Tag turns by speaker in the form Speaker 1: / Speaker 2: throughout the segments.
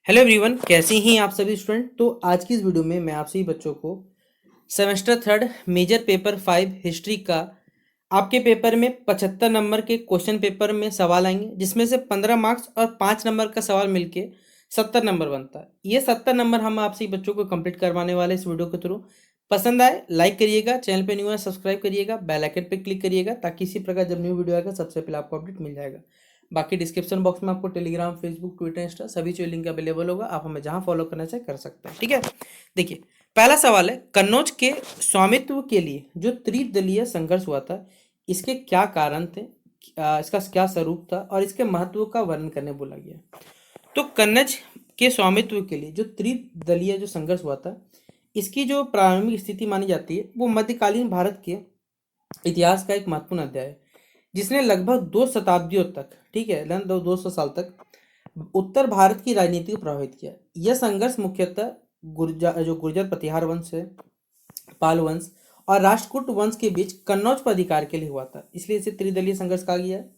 Speaker 1: Hello everyone, कैसे हैं आप सभी स्टूडेंट। तो आज की इस वीडियो में मैं आप सभी बच्चों को semester third major paper 5 history का आपके पेपर में 75 नंबर के क्वेश्चन पेपर में सवाल आएंगे, जिसमें से 15 मार्क्स और 5 नंबर का सवाल मिलके 70 नंबर बनता है। ये 70 नंबर हम आप सभी बच्चों को कंप्लीट करवाने वाले इस वीडियो के थ्रू। पसंद आए लाइक करिएगा, चैनल पे न्यू है सब्सक्राइब करिएगा, बेल आइकन पे क्लिक करिएगा ताकि इसी प्रकार जब न्यू वीडियो आएगा सबसे पहले आपको अपडेट मिल जाएगा। बाकी डिस्क्रिप्शन बॉक्स में आपको टेलीग्राम, फेसबुक, ट्विटर, इंस्टा सभी जो लिंक अवेलेबल होगा, आप हमें जहां फॉलो करना चाहे कर सकते हैं। ठीक है, देखिए पहला सवाल है, कन्नौज के स्वामित्व के लिए जो त्रिदलीय संघर्ष हुआ था, इसके क्या कारण थे, इसका क्या स्वरूप था और इसके महत्व का वर्णन करने बोला गया। तो कन्नौज के स्वामित्व के लिए जो त्रिदलीय जो संघर्ष हुआ था, इसकी जो प्रारंभिक स्थिति मानी जाती है वो मध्यकालीन भारत के इतिहास का एक महत्वपूर्ण अध्याय है, जिसने लगभग 2 शताब्दियों तक, ठीक है, 200 साल तक उत्तर भारत की राजनीति को प्रभावित किया। यह संघर्ष मुख्यतः गुर्जर प्रतिहार वंश है, पाल वंश और राष्ट्रकूट वंश के बीच कन्नौज पर अधिकार के लिए हुआ था, इसलिए इसे त्रिदलीय संघर्ष कहा गया है।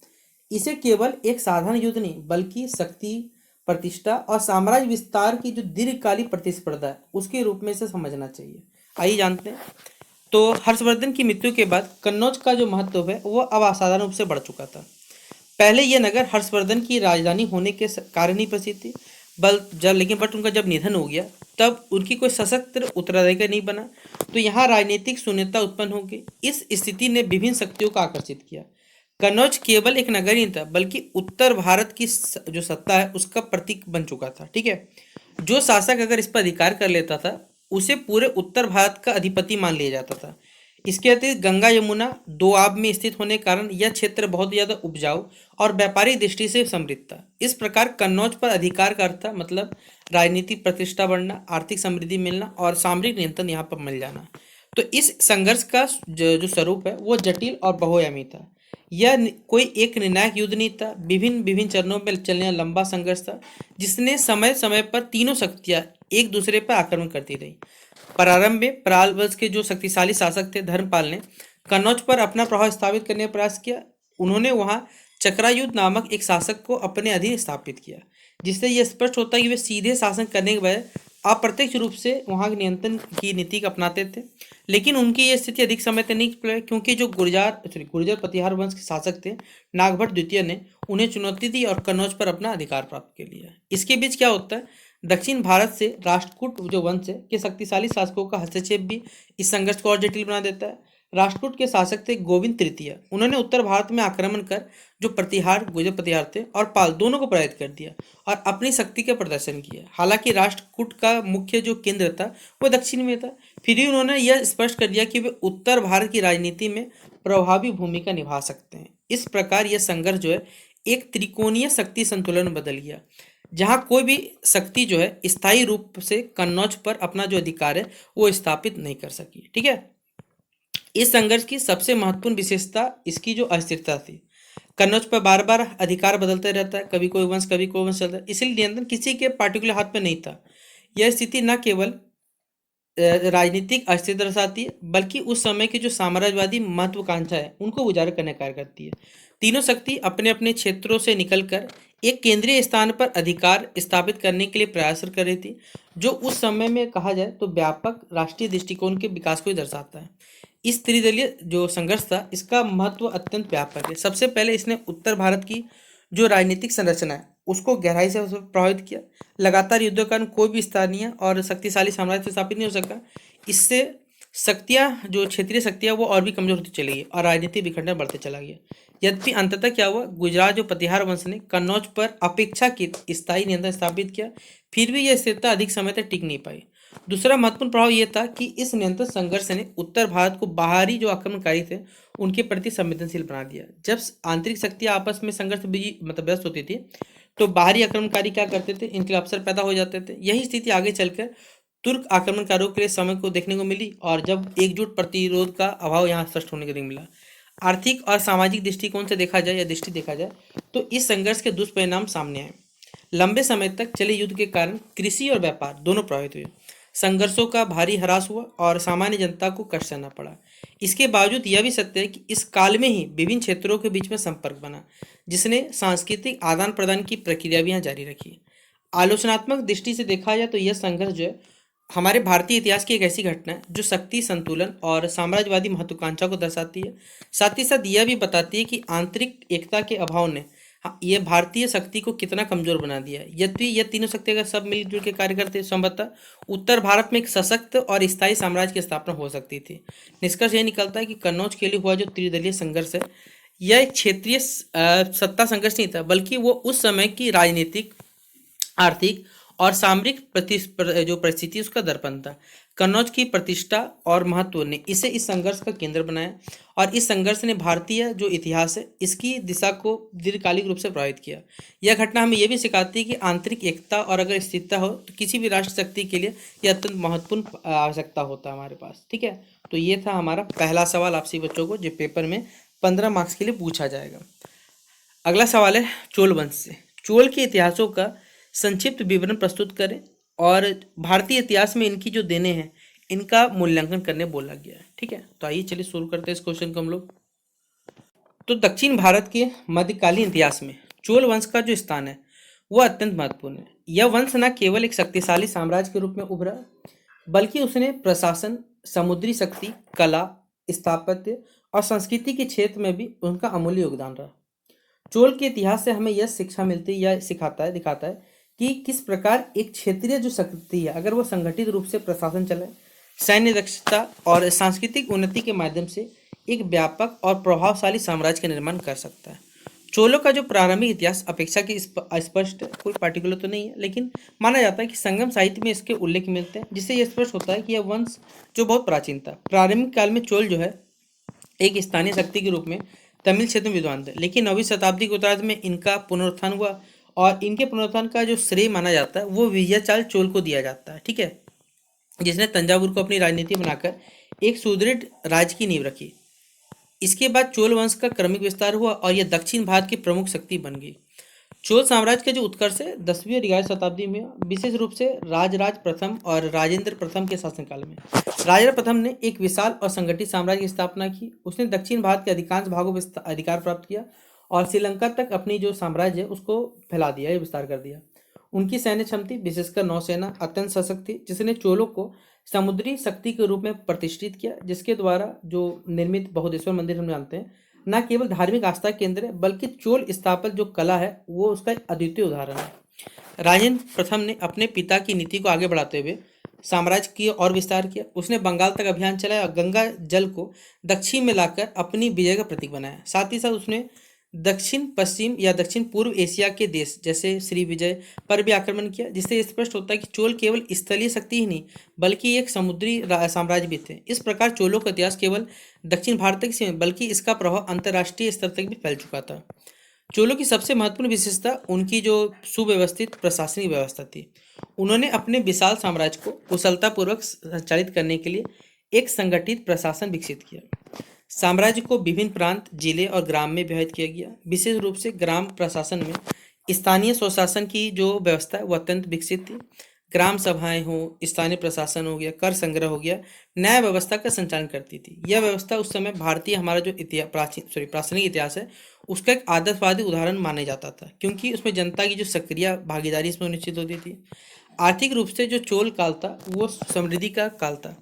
Speaker 1: इसे केवल एक साधारण युद्ध नहीं बल्कि शक्ति, प्रतिष्ठा और साम्राज्य विस्तार की जो दीर्घकालिक प्रतिस्पर्धा है उसके रूप में इसे समझना चाहिए। आइए जानते हैं। तो हर्षवर्धन की मृत्यु के बाद कन्नौज का जो महत्व है वो अब असाधारण रूप से बढ़ चुका था। पहले यह नगर हर्षवर्धन की राजधानी होने के कारण ही प्रसिद्ध थी, बट उनका जब निधन हो गया तब उनकी कोई सशक्त उत्तराधिकारी नहीं बना, तो यहाँ राजनीतिक शून्यता उत्पन्न हो गई। इस स्थिति ने विभिन्न शक्तियों को आकर्षित किया। कन्नौज केवल एक नगर ही था बल्कि उत्तर भारत की जो सत्ता है उसका प्रतीक बन चुका था। ठीक है, जो शासक अगर इस पर अधिकार कर लेता था उसे पूरे उत्तर भारत का अधिपति मान लिया जाता था। इसके अतिरिक्त गंगा यमुना दोआब में स्थित होने के कारण यह क्षेत्र बहुत ज़्यादा उपजाऊ और व्यापारिक दृष्टि से समृद्ध था। इस प्रकार कन्नौज पर अधिकार का अर्थ था मतलब राजनीतिक प्रतिष्ठा बढ़ना, आर्थिक समृद्धि मिलना और सामरिक नियंत्रण यहाँ पर मिल जाना। तो इस संघर्ष का जो स्वरूप है वो जटिल और बहुआयामी था। यह कोई एक निर्णायक युद्ध नहीं था, विभिन्न विभिन्न चरणों में चलने वाला लंबा संघर्ष था, जिसने समय समय पर तीनों शक्तियां एक दूसरे पर आक्रमण करती रही। प्रारंभ में पाल वंश के जो शक्तिशाली शासक थे धर्मपाल ने कन्नौज पर अपना प्रभाव स्थापित करने का प्रयास किया। उन्होंने वहां चक्रायुध नामक एक शासक को अपने अधीन स्थापित किया, जिससे यह स्पष्ट होता है कि वे सीधे शासन करने के बजाय अप्रत्यक्ष रूप से वहां नियंत्रण की नीति अपनाते थे। लेकिन उनकी यह स्थिति अधिक समय तक नहीं चली, क्योंकि जो गुर्जर प्रतिहार वंश के शासक थे नागभट्ट द्वितीय ने उन्हें चुनौती दी और कन्नौज पर अपना अधिकार प्राप्त कर लिया। इसके बीच क्या होता है, दक्षिण भारत से राष्ट्रकूट जो वंश है के शक्तिशाली शासकों का हस्तक्षेप भी इस संघर्ष को और जटिल बना देता है। राष्ट्रकूट के शासक थे गोविंद तृतीय। उन्होंने उत्तर भारत में आक्रमण कर जो गुर्जर प्रतिहार थे और पाल दोनों को पराजित कर दिया और अपनी शक्ति का प्रदर्शन किया। हालांकि राष्ट्रकूट का मुख्य जो केंद्र था वो दक्षिण में था, फिर भी उन्होंने यह स्पष्ट कर दिया कि वे उत्तर भारत की राजनीति में प्रभावी भूमिका निभा सकते हैं। इस प्रकार यह संघर्ष जो है एक त्रिकोणीय शक्ति संतुलन में बदल गया, जहां कोई भी शक्ति जो है स्थायी रूप से कन्नौज पर अपना जो अधिकार है वो स्थापित नहीं कर सकी। ठीक है, इस संघर्ष की सबसे महत्वपूर्ण विशेषता इसकी जो अस्थिरता थी। कन्नौज पर बार बार अधिकार बदलते रहता है, कभी कोई वंश चलता है, इसलिए नियंत्रण किसी के पार्टिकुलर हाथ में नहीं था। यह स्थिति न केवल राजनीतिक अस्थिरता दर्शाती है बल्कि उस समय की जो साम्राज्यवादी महत्वाकांक्षा है उनको उजागर करने का कार्य करती है। तीनों शक्ति अपने अपने क्षेत्रों से निकलकर एक केंद्रीय स्थान पर अधिकार स्थापित करने के लिए प्रयास कर रही थी, जो उस समय में कहा जाए तो व्यापक राष्ट्रीय दृष्टिकोण के विकास को ही दर्शाता है। इस त्रिदलीय जो संघर्ष था इसका महत्व अत्यंत व्यापक है। सबसे पहले इसने उत्तर भारत की जो राजनीतिक संरचना है उसको गहराई से प्रभावित किया। लगातार युद्धों के कारण कोई भी स्थानीय और शक्तिशाली साम्राज्य स्थापित नहीं हो सका। इससे शक्तियाँ जो क्षेत्रीय शक्तियाँ वो और भी कमजोर होती चली गई और राजनीतिक विखंडन बढ़ते चला गया। यद्यपि अंततः क्या हुआ, गुजरात जो प्रतिहार वंश ने कन्नौज पर अपेक्षाकृत स्थायी नियंत्रण स्थापित किया, फिर भी यह स्थिरता अधिक समय तक टिक नहीं पाई। दूसरा महत्वपूर्ण प्रभाव यह था कि इस नियंत्रण संघर्ष ने उत्तर भारत को बाहरी जो आक्रमणकारी थे उनके प्रति संवेदनशील बना दिया। जब आंतरिक शक्तियां आपस में संघर्ष व्यस्त होती थी तो बाहरी आक्रमणकारी क्या करते थे, इनके अवसर पैदा हो जाते थे। यही स्थिति आगे चलकर तुर्क आक्रमणकारियों के लिए समय को देखने को मिली और जब एकजुट प्रतिरोध का अभाव यहाँ स्पष्ट होने को मिला। आर्थिक और सामाजिक दृष्टिकोण से देखा जाए या दृष्टि देखा जाए तो इस संघर्ष के दुष्परिणाम सामने आए। लंबे समय तक चले युद्ध के कारण कृषि और व्यापार दोनों प्रभावित हुए। संघर्षों का भारी ह्रास हुआ और सामान्य जनता को कष्ट सहना पड़ा। इसके बावजूद यह भी सत्य है कि इस काल में ही विभिन्न क्षेत्रों के बीच में संपर्क बना, जिसने सांस्कृतिक आदान प्रदान की प्रक्रिया भी यहाँ जारी रखी। आलोचनात्मक दृष्टि से देखा जाए तो यह संघर्ष जो है हमारे भारतीय इतिहास की एक ऐसी घटना है जो शक्ति संतुलन और साम्राज्यवादी महत्वाकांक्षा को दर्शाती है। साथ ही साथ यह भी बताती है कि आंतरिक एकता के अभाव ने ये भारतीय शक्ति को कितना कमजोर बना दिया है। यद्यपि ये तीनों शक्ति अगर सब मिलजुल के कार्य करते संभवतः उत्तर भारत में एक सशक्त और स्थायी साम्राज्य की स्थापना हो सकती थी। निष्कर्ष यह निकलता है कि कन्नौज के लिए हुआ जो त्रिदलीय संघर्ष है यह एक क्षेत्रीय सत्ता संघर्ष नहीं था, बल्कि वो उस समय की राजनीतिक आर्थिक और सामरिक जो परिस्थिति उसका दर्पण था। कन्नौज की प्रतिष्ठा और महत्व ने इसे इस संघर्ष का केंद्र बनाया और इस संघर्ष ने भारतीय जो इतिहास है इसकी दिशा को दीर्घकालिक रूप से प्रभावित किया। यह घटना हमें यह भी सिखाती है कि आंतरिक एकता और अगर स्थिरता हो तो किसी भी राष्ट्र शक्ति के लिए यह अत्यंत महत्वपूर्ण आवश्यकता होता है हमारे पास। ठीक है, तो ये था हमारा पहला सवाल आपसे बच्चों को जो पेपर में 15 मार्क्स के लिए पूछा जाएगा। अगला सवाल है चोल वंश से। चोल के इतिहासों का संक्षिप्त विवरण प्रस्तुत करें और भारतीय इतिहास में इनकी जो देने हैं इनका मूल्यांकन करने बोला गया है। ठीक है, तो आइए चलिए शुरू करते हैं इस क्वेश्चन को हम लोग। तो दक्षिण भारत के मध्यकालीन इतिहास में चोल वंश का जो स्थान है वह अत्यंत महत्वपूर्ण है। यह वंश न केवल एक शक्तिशाली साम्राज्य के रूप में उभरा बल्कि उसने प्रशासन, समुद्री शक्ति, कला, स्थापत्य और संस्कृति के क्षेत्र में भी उनका अमूल्य योगदान रहा। चोल के इतिहास से हमें यह शिक्षा मिलती है या सिखाता है दिखाता है कि किस प्रकार एक क्षेत्रीय जो शक्ति है अगर वो संगठित रूप से प्रशासन चलाए, सैन्य दक्षता और सांस्कृतिक उन्नति के माध्यम से एक व्यापक और प्रभावशाली साम्राज्य का निर्माण कर सकता है। चोलों का जो प्रारंभिक इतिहास अपेक्षा की स्पष्ट कोई पार्टिकुलर तो नहीं है, लेकिन माना जाता है कि संगम साहित्य में इसके उल्लेख मिलते हैं जिससे यह स्पष्ट होता है कि यह वंश जो बहुत प्राचीन था। प्रारंभिक काल में चोल जो है एक स्थानीय शक्ति के रूप में तमिल क्षेत्र में विद्वान थे, लेकिन 9वीं शताब्दी के उत्तरार्ध में इनका पुनरुत्थान हुआ और इनके पुनरुत्थान का जो श्रेय माना जाता है वो विजयाचार्य चोल को दिया जाता है। ठीक है, जिसने तंजावुर को अपनी राजनीति बनाकर एक सुदृढ़ राज्य की नींव रखी। इसके बाद चोल वंश का क्रमिक विस्तार हुआ और यह दक्षिण भारत की प्रमुख शक्ति बन गई। चोल साम्राज्य का जो उत्कर्ष है 10वीं और 11वीं शताब्दी में विशेष रूप से राजराज प्रथम और राजेंद्र प्रथम के शासनकाल में। राजेंद्र प्रथम ने एक विशाल और संगठित साम्राज्य की स्थापना की। उसने दक्षिण भारत के अधिकांश भागों पर अधिकार प्राप्त किया और श्रीलंका तक अपनी जो साम्राज्य है उसको फैला दिया या विस्तार कर दिया। उनकी सैन्य क्षमता विशेषकर नौसेना अत्यंत सशक्त थी, जिसने चोलों को समुद्री शक्ति के रूप में प्रतिष्ठित किया, जिसके द्वारा जो निर्मित बहुदेश्वर मंदिर हम जानते हैं न केवल धार्मिक आस्था केंद्र है बल्कि चोल स्थापत्य जो कला है वो उसका एक अद्वितीय उदाहरण है। राजेंद्र प्रथम ने अपने पिता की नीति को आगे बढ़ाते हुए साम्राज्य की और विस्तार किया। उसने बंगाल तक अभियान चलाया और गंगा जल को दक्षिण में लाकर अपनी विजय का प्रतीक बनाया। साथ ही साथ उसने दक्षिण पश्चिम या दक्षिण पूर्व एशिया के देश जैसे श्री विजय पर भी आक्रमण किया, जिससे स्पष्ट होता है कि चोल केवल स्थलीय शक्ति ही नहीं बल्कि एक समुद्री साम्राज्य भी थे। इस प्रकार चोलों का इतिहास केवल दक्षिण भारत तक सीमित बल्कि इसका प्रभाव अंतर्राष्ट्रीय स्तर तक भी फैल चुका था। चोलों की सबसे महत्वपूर्ण विशेषता उनकी जो सुव्यवस्थित प्रशासनिक व्यवस्था थी। उन्होंने अपने विशाल साम्राज्य को कुशलतापूर्वक संचालित करने के लिए एक संगठित प्रशासन विकसित किया। साम्राज्य को विभिन्न प्रांत, जिले और ग्राम में विभाजित किया गया। विशेष रूप से ग्राम प्रशासन में स्थानीय स्वशासन की जो व्यवस्था है वो अत्यंत विकसित थी। ग्राम सभाएं हो, स्थानीय प्रशासन हो गया, कर संग्रह हो गया, न्याय व्यवस्था का संचालन करती थी। यह व्यवस्था उस समय भारतीय हमारा जो प्राचीन इतिहास है उसका एक आदर्शवादी उदाहरण माना जाता था, क्योंकि उसमें जनता की जो सक्रिय भागीदारी इसमें निश्चित होती थी। आर्थिक रूप से जो चोल काल था वो समृद्धि का काल था।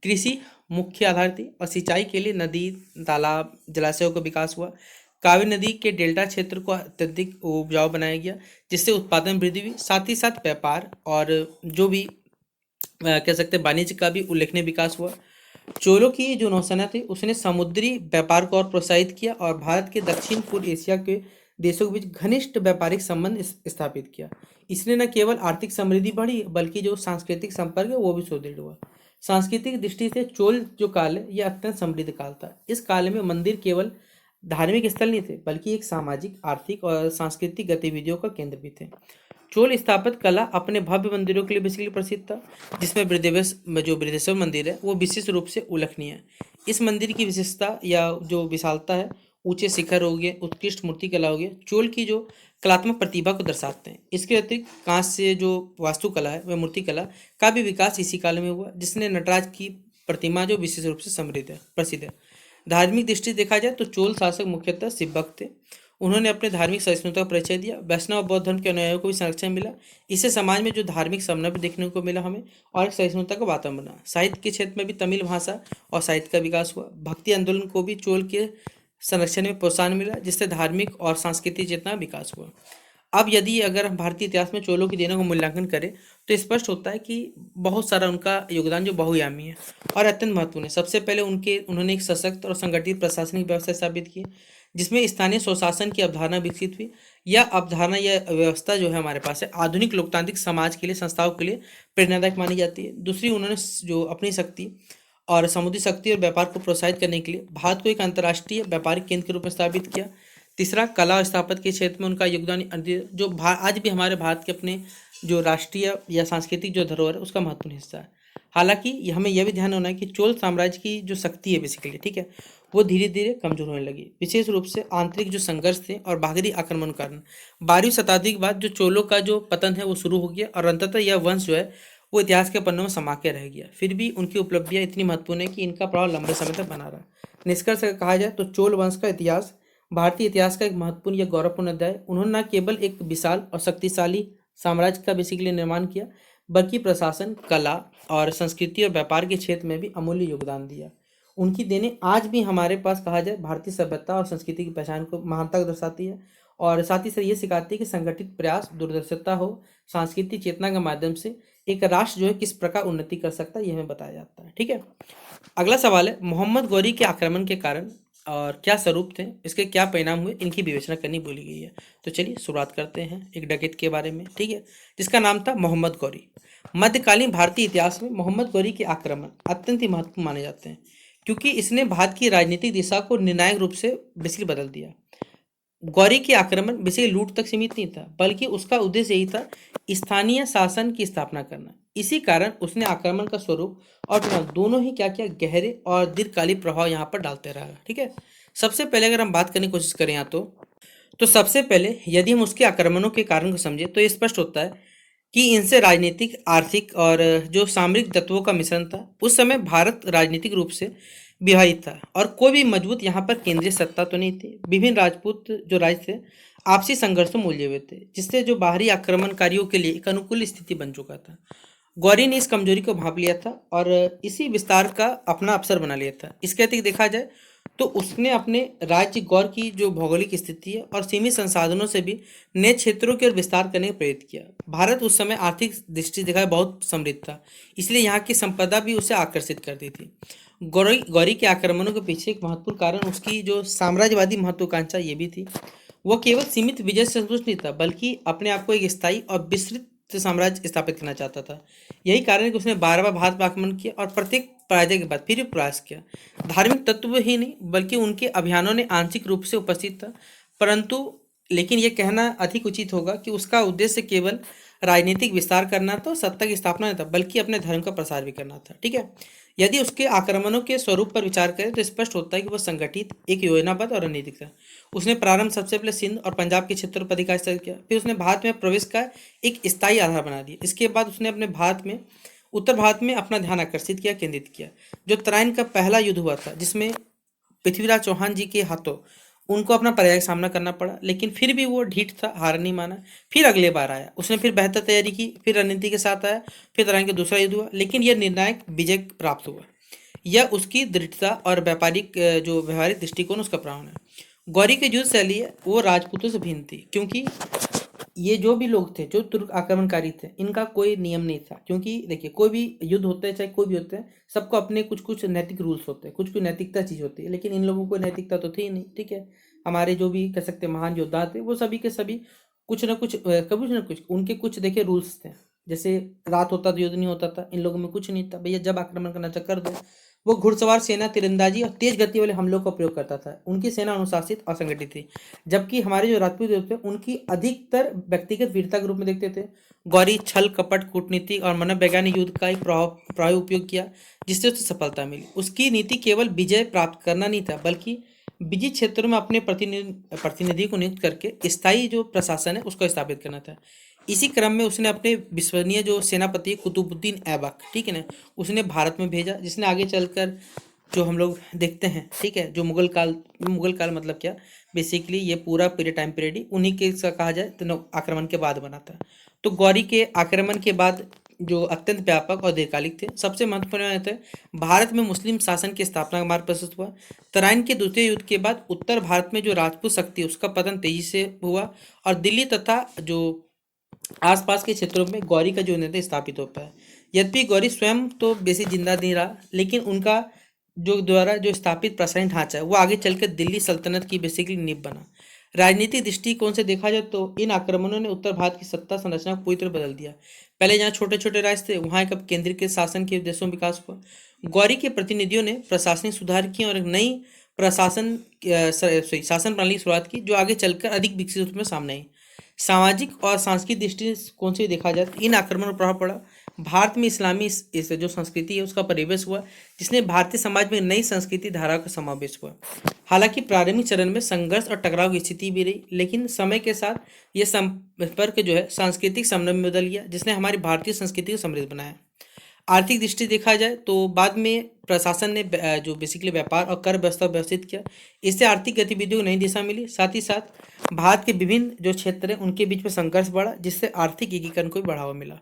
Speaker 1: कृषि मुख्य आधार थी और सिंचाई के लिए नदी, तालाब, जलाशयों का विकास हुआ। कावेरी नदी के डेल्टा क्षेत्र को अत्यधिक उपजाऊ बनाया गया, जिससे उत्पादन वृद्धि हुई। साथ ही साथ व्यापार और जो भी कह सकते हैं वाणिज्य का भी उल्लेखनीय विकास हुआ। चोलों की जो नौसेना थी उसने समुद्री व्यापार को और प्रोत्साहित किया और भारत के दक्षिण पूर्व एशिया के देशों के बीच घनिष्ठ व्यापारिक संबंध स्थापित किया। इसने न केवल आर्थिक समृद्धि बढ़ी बल्कि जो सांस्कृतिक संपर्क है वो भी सुदृढ़ हुआ। सांस्कृतिक दृष्टि से चोल जो काल है यह अत्यंत समृद्ध काल था। इस काल में मंदिर केवल धार्मिक स्थल नहीं थे बल्कि एक सामाजिक, आर्थिक और सांस्कृतिक गतिविधियों का केंद्र भी थे। चोल स्थापत्य कला अपने भव्य मंदिरों के लिए बेसिकली प्रसिद्ध था, जिसमें बृहदेश्वर मंदिर है वो विशेष रूप से उल्लेखनीय है। इस मंदिर की विशेषता या जो विशालता है, ऊंचे शिखर हो गए, उत्कृष्ट मूर्ति कला हो गया, चोल की जो कलात्मक प्रतिभा को दर्शाते हैं। इसके अतिरिक्त कांस्य से जो वास्तुकला है वह मूर्ति कला का भी विकास इसी काल में हुआ, जिसने नटराज की प्रतिमा जो विशेष रूप से समृद्ध है, प्रसिद्ध है। धार्मिक दृष्टि देखा जाए तो चोल शासक मुख्यतः शिव भक्त थे। उन्होंने अपने धार्मिक सहिष्णुता का परिचय दिया। वैष्णव और बौद्ध धर्म के अनुयायियों को भी संरक्षण मिला। इससे समाज में जो धार्मिक समन्वय देखने को मिला हमें, और एक सहिष्णुता का वातावरण बना। साहित्य के क्षेत्र में भी तमिल भाषा और साहित्य का विकास हुआ। भक्ति आंदोलन को भी चोल के संरक्षण में प्रोत्साहन मिला, जिससे धार्मिक और सांस्कृतिक चेतना का विकास हुआ। अब यदि अगर हम भारतीय इतिहास में चोलों की देनों का मूल्यांकन करें, तो स्पष्ट होता है कि बहुत सारा उनका योगदान जो बहुआयामी है और अत्यंत महत्वपूर्ण है। सबसे पहले उन्होंने एक सशक्त और संगठित प्रशासनिक व्यवस्था स्थापित की, जिसमें स्थानीय स्वशासन की अवधारणा विकसित हुई। यह अवधारणा, यह व्यवस्था जो है हमारे पास है, आधुनिक लोकतांत्रिक समाज के लिए, संस्थाओं के लिए प्रेरणादायक मानी जाती है। दूसरी, उन्होंने जो अपनी शक्ति और समुद्री शक्ति और व्यापार को प्रोत्साहित करने के लिए भारत को एक अंतर्राष्ट्रीय व्यापारिक केंद्र के रूप में स्थापित किया। तीसरा, कला और स्थापत्य के क्षेत्र में उनका योगदान जो आज भी हमारे भारत के अपने जो राष्ट्रीय या सांस्कृतिक जो धरोहर है उसका महत्वपूर्ण हिस्सा है। हालांकि हमें यह भी ध्यान होना है कि चोल साम्राज्य की जो शक्ति है बेसिकली, ठीक है, वो धीरे धीरे कमजोर होने लगी, विशेष रूप से आंतरिक जो संघर्ष थे और बाहरी आक्रमण के कारण। 12वीं शताब्दी के बाद जो चोलों का जो पतन है वो शुरू हो गया, और अंततः यह वंश जो है वो इतिहास के पन्नों में समा के रह गया। फिर भी उनकी उपलब्धियां इतनी महत्वपूर्ण है कि इनका प्रभाव लंबे समय तक बना रहा। निष्कर्ष अगर कहा जाए तो चोल वंश का इतिहास भारतीय इतिहास का एक महत्वपूर्ण या गौरवपूर्ण अध्याय। उन्होंने न केवल एक विशाल और शक्तिशाली साम्राज्य का बेसिकली निर्माण किया, बल्कि प्रशासन, कला और संस्कृति और व्यापार के क्षेत्र में भी अमूल्य योगदान दिया। उनकी देने आज भी हमारे पास कहा जाए भारतीय सभ्यता और संस्कृति की पहचान को, महानता को दर्शाती है, और साथ ही साथ ये सिखाती है कि संगठित प्रयास, दूरदर्शिता हो, सांस्कृतिक चेतना के माध्यम से एक राष्ट्र जो है किस प्रकार उन्नति कर सकता है, यह हमें बताया जाता है। ठीक है, अगला सवाल है, मोहम्मद गौरी के आक्रमण के कारण और क्या स्वरूप थे, इसके क्या परिणाम हुए, इनकी विवेचना करनी बोली गई है। तो चलिए शुरुआत करते हैं एक डकैत के बारे में, ठीक है, जिसका नाम था मोहम्मद गौरी। मध्यकालीन भारतीय इतिहास में मोहम्मद गौरी के आक्रमण अत्यंत ही महत्वपूर्ण माने जाते हैं, क्योंकि इसने भारत की राजनीतिक दिशा को निर्णायक रूप से बेसिकली बदल दिया। गौरी के आक्रमण बेसिकली लूट तक सीमित नहीं था, बल्कि उसका उद्देश्य यही था स्थानीय शासन की स्थापना करना। इसी कारण उसने आक्रमण का स्वरूप और चुनाव दोनों ही क्या किया, गहरे और दीर्घकालिक प्रभाव यहाँ पर डालते रहा। ठीक है, सबसे पहले अगर हम बात करने की कोशिश करें यहाँ तो सबसे पहले यदि हम उसके आक्रमणों के कारण को समझे, तो ये स्पष्ट होता है कि इनसे राजनीतिक, आर्थिक और जो सामरिक तत्वों का मिश्रण था। उस समय भारत राजनीतिक रूप से विभाजित था, और कोई भी मजबूत यहाँ पर केंद्रीय सत्ता तो नहीं थी। विभिन्न राजपूत जो राज्य थे आपसी संघर्षों में उलझे हुए थे, जिससे जो बाहरी आक्रमणकारियों के लिए एक अनुकूल स्थिति बन चुका था। गौरी ने इस कमजोरी को भांप लिया था और इसी विस्तार का अपना अवसर बना लिया था। इसके अतिरिक्त देखा जाए तो उसने अपने राज्य गौर की जो भौगोलिक स्थिति है और सीमित संसाधनों से भी नए क्षेत्रों की ओर विस्तार करने का प्रेरित किया। भारत उस समय आर्थिक दृष्टि देखा बहुत समृद्ध था, इसलिए यहाँ की संपदा भी उसे आकर्षित करती थी। गौरी के आक्रमणों के पीछे एक महत्वपूर्ण कारण उसकी जो साम्राज्यवादी महत्वाकांक्षा ये भी थी। वह केवल सीमित विजय से संतुष्ट नहीं था, बल्कि अपने आप को एक स्थायी और विस्तृत साम्राज्य स्थापित करना चाहता था। यही कारण है कि उसने बार बार भारत पर आक्रमण किया और प्रत्येक पराजय के बाद फिर भी प्रयास किया। धार्मिक तत्व ही नहीं, बल्कि उनके अभियानों ने आंशिक रूप से उपस्थित था, परंतु लेकिन यह कहना अधिक उचित होगा कि उसका उद्देश्य केवल राजनीतिक विस्तार करना था, सत्ता की स्थापना नहीं था, बल्कि अपने धर्म का प्रसार भी करना था। ठीक है, यदि उसके आक्रमणों के स्वरूप पर विचार करें तो स्पष्ट होता है कि वह संगठित, एक योजनाबद्ध और रणनीतिक था। उसने प्रारंभ सबसे पहले सिंध और पंजाब के क्षेत्रों पर अधिकार विस्तार किया, फिर उसने भारत में प्रवेश का एक स्थायी आधार बना दिया। इसके बाद उसने अपने भारत में, उत्तर भारत में अपना ध्यान आकर्षित किया, केंद्रित किया। जो तराइन का पहला युद्ध हुआ था, जिसमें पृथ्वीराज चौहान जी के हाथों उनको अपना पराजय का सामना करना पड़ा, लेकिन फिर भी वो ढीठ था, हार नहीं माना। फिर अगले बार आया, उसने फिर बेहतर तैयारी की, फिर रणनीति के साथ आया, फिर तराइन का दूसरा युद्ध हुआ, लेकिन यह निर्णायक विजय प्राप्त हुआ। यह उसकी दृढ़ता और व्यापारिक जो व्यवहारिक दृष्टिकोण उसका प्रमाण है। गौरी की युद्ध शैली है वो राजपूतों से भिन्न थी, क्योंकि ये जो भी लोग थे जो तुर्क आक्रमणकारी थे, इनका कोई नियम नहीं था। क्योंकि देखिए, कोई भी युद्ध होता है, चाहे कोई भी होते हैं, सबको अपने कुछ कुछ नैतिक रूल्स होते हैं, कुछ कुछ नैतिकता चीज़ होती है, लेकिन इन लोगों को नैतिकता तो थी ही नहीं। ठीक है, हमारे जो भी कह सकते हैं महान योद्धा थे, वो सभी के सभी कुछ ना कुछ कभी ना कुछ उनके कुछ देखिए रूल्स थे। जैसे रात होता तो युद्ध नहीं होता था, इन लोगों में कुछ नहीं था, भैया जब आक्रमण करना चाह कर दो। वो घुड़सवार सेना, तीरंदाजी और तेज गति वाले हमलों का प्रयोग करता था। उनकी सेना अनुशासित और संगठित थी, जबकि हमारे जो राजपूत थे उनकी अधिकतर व्यक्तिगत वीरता के रूप में देखते थे। गौरी छल, कपट, कूटनीति और मनोवैज्ञानिक युद्ध का एक प्रभावी उपयोग किया, जिससे उसे सफलता मिली। उसकी नीति केवल विजय प्राप्त करना नहीं था, बल्कि विजित क्षेत्रों में अपने प्रतिनिधि को नियुक्त करके स्थायी जो प्रशासन है उसको स्थापित करना था। इसी क्रम में उसने अपने विश्वसनीय जो सेनापति कुतुबुद्दीन ऐबक, ठीक है ना, उसने भारत में भेजा, जिसने आगे चलकर जो हम लोग देखते हैं, ठीक है, जो मुगल काल मतलब क्या, बेसिकली ये पूरा पीरियड टाइम पीरियड ही उन्हीं के सा कहा जाए तो आक्रमण के बाद बना था। तो गौरी के आक्रमण के बाद जो अत्यंत व्यापक और दीर्घकालिक थे, सबसे महत्वपूर्ण थे भारत में मुस्लिम शासन की स्थापना का मार्ग प्रशस्त हुआ। तराइन के द्वितीय युद्ध के बाद उत्तर भारत में जो राजपूत शक्ति उसका पतन तेजी से हुआ और दिल्ली तथा जो आसपास के क्षेत्रों में गौरी का जो नेतृत्व स्थापित हो पाया। यद्यपि गौरी स्वयं तो बेसी जिंदा नहीं रहा, लेकिन उनका जो द्वारा जो स्थापित प्रशासनिक ढांचा है वो आगे चलकर दिल्ली सल्तनत की बेसिकली नींव बना। राजनीतिक दृष्टिकोण से देखा जाए तो इन आक्रमणों ने उत्तर भारत की सत्ता संरचना को पूरी तरह बदल दिया। पहले जहाँ छोटे छोटे राज्य थे वहाँ एक अब केंद्रीय शासन के उद्देश्यों में विकास हुआ। गौरी के प्रतिनिधियों ने प्रशासनिक सुधार किए और एक नई शासन प्रणाली की शुरुआत की जो आगे चलकर अधिक विकसित रूप में सामने आई। सामाजिक और सांस्कृतिक दृष्टिकोण से देखा जाए तो इन आक्रमणों का प्रभाव पड़ा भारत में इस्लामी इस जो संस्कृति है उसका परिवेश हुआ, जिसने भारतीय समाज में नई संस्कृति धारा का समावेश हुआ। हालांकि प्रारंभिक चरण में संघर्ष और टकराव की स्थिति भी रही, लेकिन समय के साथ यह संपर्क जो है सांस्कृतिक समन्वय में बदल गया, जिसने हमारी भारतीय संस्कृति को समृद्ध बनाया। आर्थिक दृष्टि देखा जाए तो बाद में प्रशासन ने जो बेसिकली व्यापार और कर व्यवस्था व्यवस्थित किया, इससे आर्थिक गतिविधियों को नई दिशा मिली। साथ ही साथ भारत के विभिन्न जो क्षेत्र हैं उनके बीच में संघर्ष बढ़ा, जिससे आर्थिक एकीकरण को भी बढ़ावा मिला।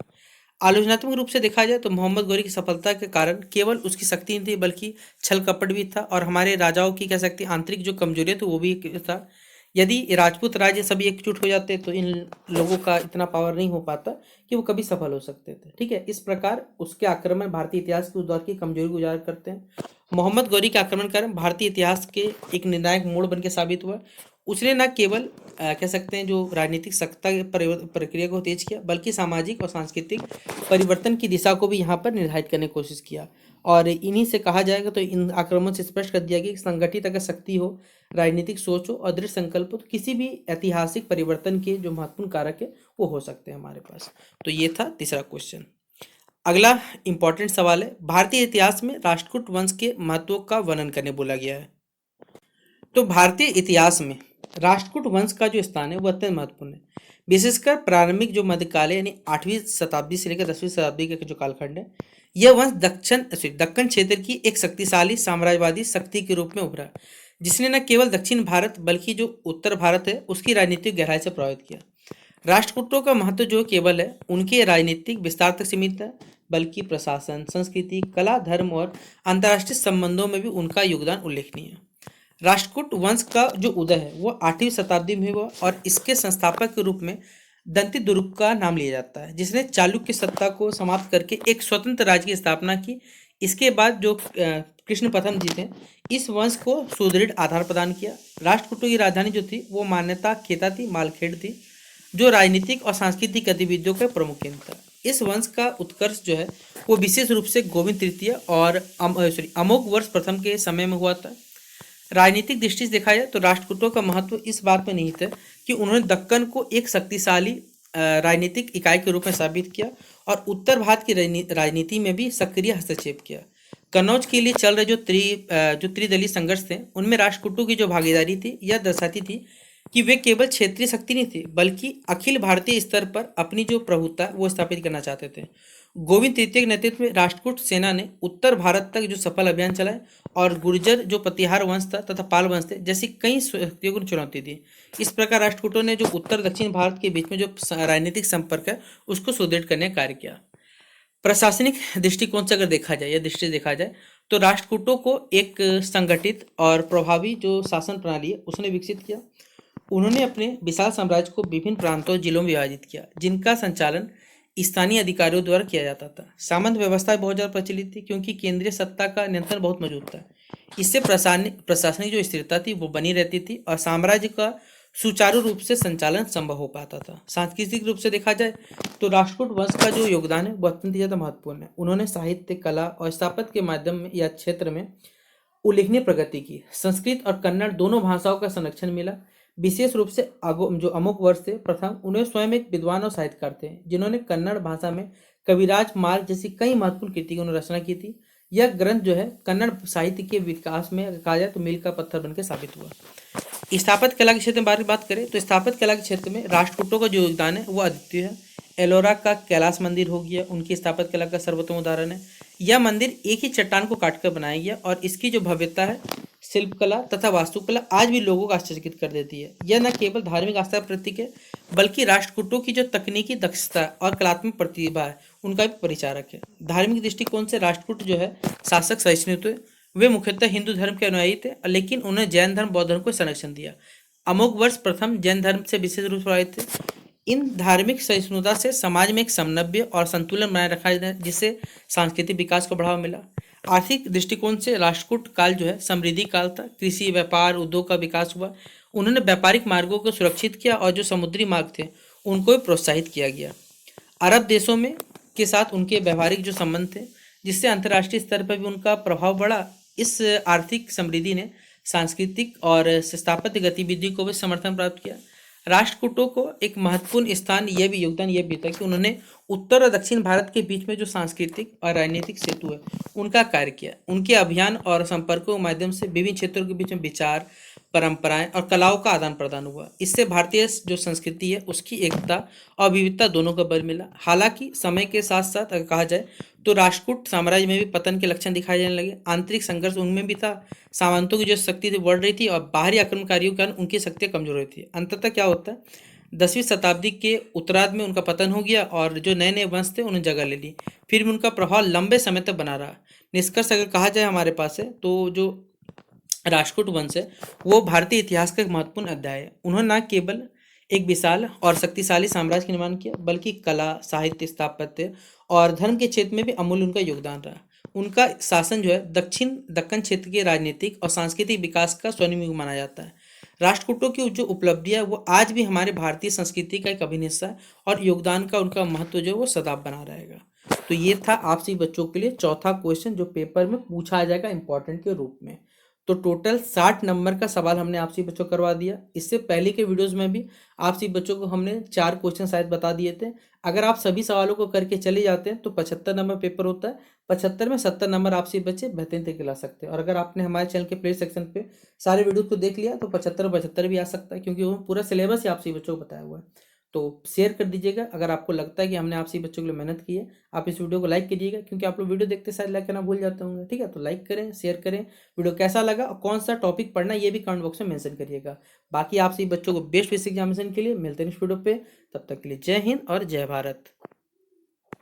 Speaker 1: आलोचनात्मक रूप से देखा जाए तो मोहम्मद गौरी की सफलता के कारण केवल उसकी शक्ति नहीं थी बल्कि छल कपट भी था, और हमारे राजाओं की कह सकते हैं आंतरिक जो कमजोरी थी वो भी था। यदि राजपूत राज्य सभी एकजुट हो जाते तो इन लोगों का इतना पावर नहीं हो पाता कि वो कभी सफल हो सकते थे, ठीक है। इस प्रकार उसके आक्रमण भारतीय इतिहास के उस दौर की कमजोरी को उजागर करते हैं। मोहम्मद गौरी के आक्रमण के कारण भारतीय इतिहास के एक निर्णायक मोड़ बन के साबित हुआ। उसने न केवल कह सकते हैं जो राजनीतिक सत्ता की प्रक्रिया को तेज किया, बल्कि सामाजिक और सांस्कृतिक परिवर्तन की दिशा को भी यहाँ पर निर्धारित करने की कोशिश किया। और इन्हीं से कहा जाएगा तो इन आक्रमण से स्पष्ट कर दिया गया कि संगठित अगर शक्ति हो, राजनीतिक सोच हो और दृढ़ संकल्प हो तो किसी भी ऐतिहासिक परिवर्तन के जो महत्वपूर्ण कारक है वो हो सकते हैं हमारे पास। तो ये था तीसरा क्वेश्चन। अगला इंपॉर्टेंट सवाल है, भारतीय इतिहास में राष्ट्रकूट वंश के महत्व का वर्णन करने बोला गया है। तो भारतीय इतिहास में राष्ट्रकूट वंश का जो स्थान है वो अत्यंत महत्वपूर्ण है, विशेषकर प्रारंभिक जो मध्यकाल यानी 8वीं शताब्दी से लेकर 10वीं शताब्दी का जो कालखंड है, यह वंश दक्कन क्षेत्र की एक शक्तिशाली साम्राज्यवादी शक्ति के रूप में उभरा, जिसने न केवल दक्षिण भारत बल्कि जो उत्तर भारत है उसकी राजनीतिक गहराई से प्रभावित किया। राष्ट्रकूटों का महत्व जो केवल है उनके राजनीतिक विस्तार तक सीमित है, बल्कि प्रशासन, संस्कृति, कला, धर्म और अंतर्राष्ट्रीय संबंधों में भी उनका योगदान उल्लेखनीय है। राष्ट्रकूट वंश का जो उदय है वो 8वीं शताब्दी में हुआ और इसके संस्थापक के रूप में दंती दुर्ग का नाम लिया जाता है, जिसने चालुक्य सत्ता को समाप्त करके एक स्वतंत्र राज्य की स्थापना की। इसके बाद जो कृष्ण प्रथम जी थे, इस वंश को सुदृढ़ आधार प्रदान किया। राष्ट्रकूटों की राजधानी जो थी वो मान्यता खेता थी, मालखेड़ थी, जो राजनीतिक और सांस्कृतिक गतिविधियों का प्रमुख केंद्र था। इस वंश का उत्कर्ष जो है वो विशेष रूप से गोविंद तृतीय और अमोघ वर्ष प्रथम के समय में हुआ था। राजनीतिक दृष्टि से देखा जाए तो राष्ट्रकूटों का महत्व इस बात में नहीं था कि उन्होंने दक्कन को एक शक्तिशाली राजनीतिक इकाई के रूप में साबित किया और उत्तर भारत की राजनीति में भी सक्रिय हस्तक्षेप किया। कन्नौज के लिए चल रहे जो त्रिदलीय संघर्ष थे उनमें राष्ट्रकूटों की जो भागीदारी थी यह दर्शाती थी कि वे केवल क्षेत्रीय शक्ति नहीं थी बल्कि अखिल भारतीय स्तर पर अपनी जो प्रभुत्ता वो स्थापित करना चाहते थे। गोविंद तृतीय के नेतृत्व में राष्ट्रकूट सेना ने उत्तर भारत तक जो सफल अभियान चलाए और गुर्जर जो प्रतिहार वंश था तथा पाल वंश थे जैसी कई शक्तियों को चुनौती दी। इस प्रकार राष्ट्रकूटों ने जो उत्तर दक्षिण भारत के बीच में जो राजनीतिक संपर्क है उसको सुदृढ़ करने का कार्य किया। प्रशासनिक दृष्टिकोण से अगर देखा जाए या दृष्टि देखा जाए तो राष्ट्रकूटों को एक संगठित और प्रभावी जो शासन प्रणाली है उसने विकसित किया। उन्होंने अपने विशाल साम्राज्य को विभिन्न प्रांतों जिलों में विभाजित किया, जिनका संचालन स्थानीय अधिकारियों द्वारा किया जाता था। सामंत व्यवस्था बहुत ज़्यादा प्रचलित थी क्योंकि केंद्रीय सत्ता का नियंत्रण बहुत मजबूत था। इससे प्रशासनिक जो स्थिरता थी वो बनी रहती थी और साम्राज्य का सुचारू रूप से संचालन संभव हो पाता था। सांस्कृतिक रूप से देखा जाए तो राष्ट्रकूट वंश का जो योगदान है वो अत्यंत ज़्यादा महत्वपूर्ण है। उन्होंने साहित्य, कला और स्थापत्य के माध्यम में या क्षेत्र में उल्लेखनीय प्रगति की। संस्कृत और कन्नड़ दोनों भाषाओं का संरक्षण मिला। विशेष रूप से जो अमोघ वर्ष थे प्रथम, उन्हें स्वयं एक विद्वान और साहित्यकार थे जिन्होंने कन्नड़ भाषा में कविराज मार्ग जैसी कई महत्वपूर्ण कृतियों की रचना की थी। यह ग्रंथ जो है कन्नड़ साहित्य के विकास में कहा जाए तो मील का पत्थर बनकर साबित हुआ। स्थापत्य कला के क्षेत्र में बारे में बात करें तो स्थापत्य कला के क्षेत्र में राष्ट्रकूटों का जो योगदान है वो अद्वितीय है। एलोरा का कैलाश मंदिर हो गया, उनकी स्थापत्य कला का सर्वोत्तम उदाहरण है। यह मंदिर एक ही चट्टान को काटकर बनाया गया और इसकी जो भव्यता है, शिल्पकला तथा वास्तुकला आज भी लोगों को आश्चर्यचकित कर देती है। यह न केवल धार्मिक आस्था का प्रतीक है, बल्कि राष्ट्रकूटों की जो तकनीकी दक्षता और कलात्मक प्रतिभा है, उनका भी परिचारक है। धार्मिक दृष्टिकोण से राष्ट्रकूट जो है शासक सहिष्णु थे। वे मुख्यतः हिंदू धर्म के अनुयायी थे, लेकिन उन्हें जैन धर्म बौद्ध धर्म को संरक्षण दिया। अमोघ वर्ष प्रथम जैन धर्म से विशेष रूप से प्रभावित थे। इन धार्मिक सहिष्णुता से समाज में एक समन्वय और संतुलन बनाए रखा जाए, जिससे सांस्कृतिक विकास को बढ़ावा मिला। आर्थिक दृष्टिकोण से राष्ट्रकूट काल जो है समृद्धि काल था। कृषि, व्यापार, उद्योग का विकास हुआ। उन्होंने व्यापारिक मार्गों को सुरक्षित किया और जो समुद्री मार्ग थे उनको भी प्रोत्साहित किया गया। अरब देशों में के साथ उनके व्यवहारिक जो संबंध थे, जिससे अंतर्राष्ट्रीय स्तर पर भी उनका प्रभाव बढ़ा। इस आर्थिक समृद्धि ने सांस्कृतिक और स्थापत्य गतिविधि को भी समर्थन प्राप्त किया। राष्ट्रकूटों को एक महत्वपूर्ण स्थान योगदान यह भी था कि उन्होंने उत्तर और दक्षिण भारत के बीच में जो सांस्कृतिक और राजनीतिक सेतु है उनका कार्य किया। उनके अभियान और संपर्कों के माध्यम से विभिन्न क्षेत्रों के बीच में विचार, परंपराएं और कलाओं का आदान प्रदान हुआ। इससे भारतीय जो संस्कृति है उसकी एकता और विविधता दोनों का बल मिला। हालांकि समय के साथ साथ अगर कहा जाए तो राष्ट्रकूट साम्राज्य में भी पतन के लक्षण दिखाई देने लगे। आंतरिक संघर्ष उनमें भी था। सामंतों की जो शक्ति थी बढ़ रही थी और बाहरी आक्रमणकारियों के कारण उनकी शक्तियाँ कमजोर हो रही थी। अंततः क्या होता है, 10वीं शताब्दी के उत्तरार्ध में उनका पतन हो गया और जो नए नए वंश थे उन्हें जगह ले ली। फिर भी उनका प्रभाव लंबे समय तक बना रहा। निष्कर्ष अगर कहा जाए हमारे पास है तो जो राष्ट्रकूट वंश है वो भारतीय इतिहास का एक महत्वपूर्ण अध्याय है। उन्होंने न केवल एक विशाल और शक्तिशाली साम्राज्य का निर्माण किया, बल्कि कला, साहित्य, स्थापत्य और धर्म के क्षेत्र में भी अमूल्य उनका योगदान रहा। उनका शासन जो है दक्षिण दक्कन क्षेत्र के राजनीतिक और सांस्कृतिक विकास का स्वर्णिम युग माना जाता है। राष्ट्रकूटों की जो उपलब्धियां वो आज भी हमारे भारतीय संस्कृति का एक अभिन्न हिस्सा है और योगदान का उनका महत्व जो है वो सदा बना रहेगा। तो ये था आप सभी बच्चों के लिए चौथा क्वेश्चन जो पेपर में पूछा जाएगा इंपॉर्टेंट के रूप में। तो टोटल 60 नंबर का सवाल हमने आप सभी बच्चों को करवा दिया। इससे पहले के वीडियोस में भी आप सभी बच्चों को हमने 4 क्वेश्चन शायद बता दिए थे। अगर आप सभी सवालों को करके चले जाते हैं तो 75 नंबर पेपर होता है। 75 में 70 नंबर आप सभी बच्चे बेहतरीन तरीके ला सकते हैं। और अगर आपने हमारे चैनल के प्ले सेक्शन पे सारे वीडियो को देख लिया तो 75 भी आ सकता है, क्योंकि वो पूरा सिलेबस ही आप सभी बच्चों को बताया हुआ है। तो शेयर कर दीजिएगा अगर आपको लगता है कि हमने आप सभी बच्चों के लिए मेहनत की है। आप इस वीडियो को लाइक कीजिएगा, क्योंकि आप लोग वीडियो देखते शायद लाइक करना भूल जाते होंगे। ठीक है, तो लाइक करें, शेयर करें। वीडियो कैसा लगा और कौन सा टॉपिक पढ़ना ये भी कमेंट बॉक्स में मेंशन करिएगा। बाकी आप सभी बच्चों को बेस्ट बेसिक एग्जामिनेशन के लिए मिलते हैं इस वीडियो पे। तब तक के लिए जय हिंद और जय भारत।